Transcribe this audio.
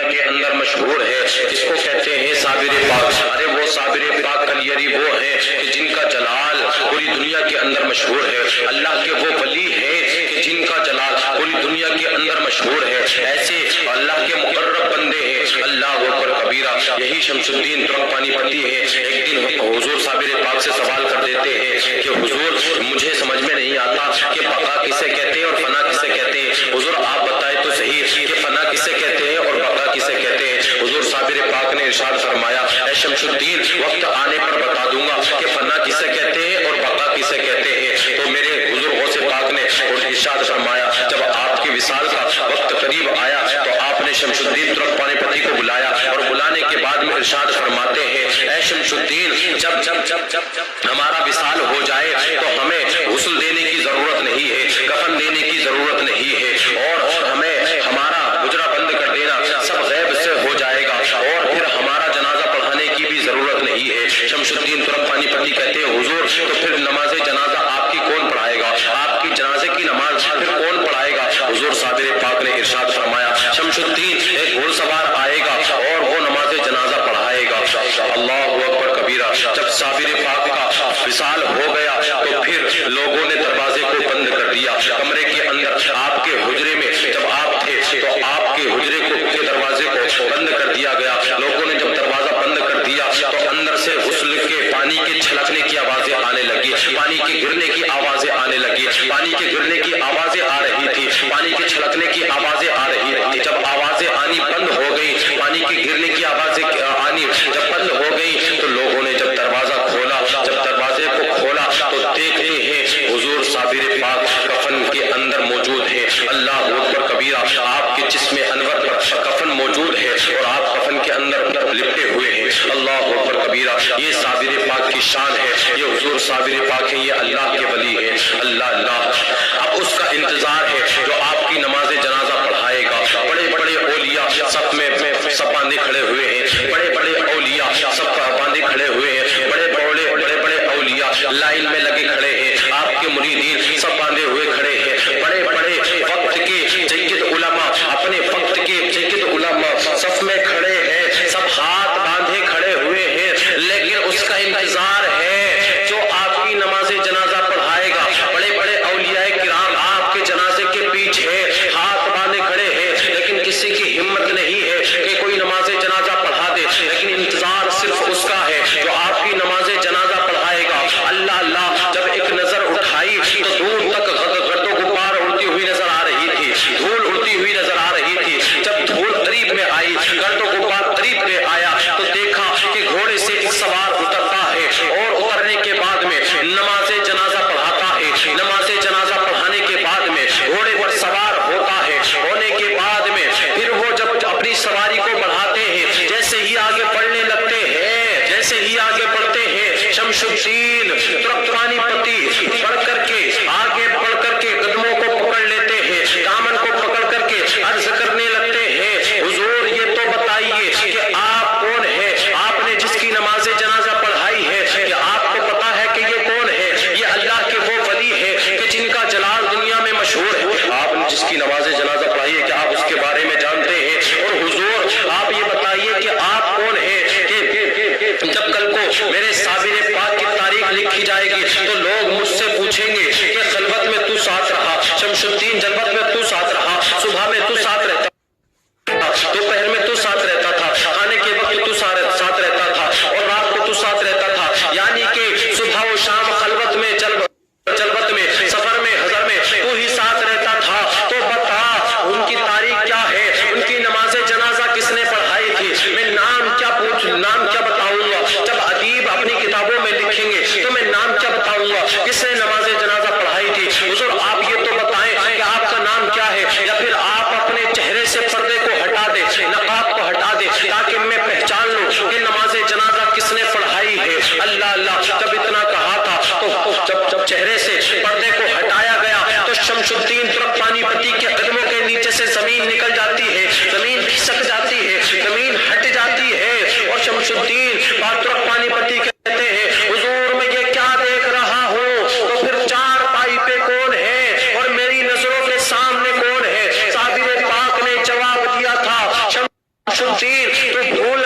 کے اندر مشہور ہے، جس کو کہتے ہیں صابر پاک۔ ارے وہ صابر پاک کلیری وہ ہیں کہ جن کا جلال پوری دنیا کے اندر مشہور ہے، اللہ کے وہ ولی ہیں کہ جن کا جلال پوری دنیا کے اندر مشہور ہے، ایسے اللہ کے مقرب بندے ہیں۔ اللہ اکبر کبیرہ۔ یہی شمس الدین ترک پانی پتی ہے، ایک دن حضور صابر پاک سے سوال کر دیتے ہیں کہ حضور مجھے سمجھ میں نہیں آتا کہ بقا کسے کہتے ہیں اور فنا کسے کہتے ہیں، حضور آپ بتائیں تو صحیح کہ فنا کسے کہتے ہیں اور بقا کسے کہتے ہیں۔ حضور صابر پاک نے ارشاد فرمایا اے شمس الدین وقت آنے پر بتا دوں گا کہ فنا کسے کہتے ہیں اور بقا کسے کہتے ہیں۔ تو میرے حضور غوث پاک نے ارشاد فرمایا جب آپ کی وصال کا وقت قریب آیا تو آپ نے شمس الدین ترک پانی پتی کو بلایا اور بلانے کے بعد میں ارشاد فرماتے ہیں اے شمس الدین جب ہمارا وصال ہو جائے تو ہمیں غسل دینے کی ضرورت نہیں ہے، کفن دینے کی ضرورت نہیں ہے، اور ہمیں ہمارا حجرہ بند کر دینا سب غیب سے ہو جائے گا، اور پھر ہمارا جنازہ پڑھانے کی بھی ضرورت نہیں ہے۔ شمس الدین ترک پانی پتی کہتے ہیں حضور تو پھر نماز جنازہ آپ کی کون پڑھائے گا، آپ کی جنازے کی نماز پھر کون پڑھائے گا؟ حضور صابر پاک نے ارشاد فرمایا شمس الدین ایک گھوڑ سوار آئے گا اور وہ نماز جنازہ پڑھائے گا۔ اللہ اکبر کبیرہ۔ جب صابر پاک کا وصال ہو گیا تو پھر لوگوں نے دروازے کو بند کر دیا، کمرے کے اندر آپ کے حجرے میں جب آپ تھے تو آپ کے حجرے کے دروازے کو بند کر دیا گیا۔ لوگوں نے جب دروازہ بند کر دیا تو اندر سے غسل کے پانی کے چھلکنے کی آوازیں آنے لگی، پانی کے گرنے کی آوازیں آنے لگی، پانی کے گرنے کی آوازیں آ رہی تھی، پانی کے چھلکنے کی آوازیں آ رہی تھی۔ جب آوازیں آنی بند ہو گئی، پانی کے گرنے کی آوازیں آنی جب بند ہو گئی تو لوگوں نے جب دروازہ کھولا، جب دروازے کو کھولا تو دیکھتے ہیں حضور صابر پاک کفن کے اندر موجود ہے۔ اللہ اکبر کبیرہ۔ آپ کے جسم انور پر کفن موجود ہے اور آپ کفن کے اندر لپٹے ہوئے ہیں۔ اللہ اکبر کبیرہ۔ یہ صابر پاک کی شان ہے، یہ حضور صابر پاک ہے، یہ اللہ کے ولی ہے۔ اللہ اللہ۔ اب اس کا انتظار ہے جو آپ کی نماز جنازہ پڑھائے گا۔ بڑے بڑے اولیاء سب میں سب باندھے کھڑے ہوئے ہیں، بڑے بڑے اولیاء سب باندھے کھڑے ہوئے ہیں، بڑے بڑے اولیاء لائن میں لگے کھڑے ہیں، آپ کے مریدین سب باندھے ہوئے کھڑے ہیں، بڑے بڑے وقت کے جید علماء اپنے وقت کے جید علماء صف میں کھڑے ہیں، سب ہاتھ باندھے کھڑے ہوئے ہیں، لیکن اس کا انتظار ہے جو آپ کی نماز جنازہ پڑھائے گا۔ بڑے بڑے اولیاء کرام آپ کے جنازے کے پیچھے غیاث الدین تو بھول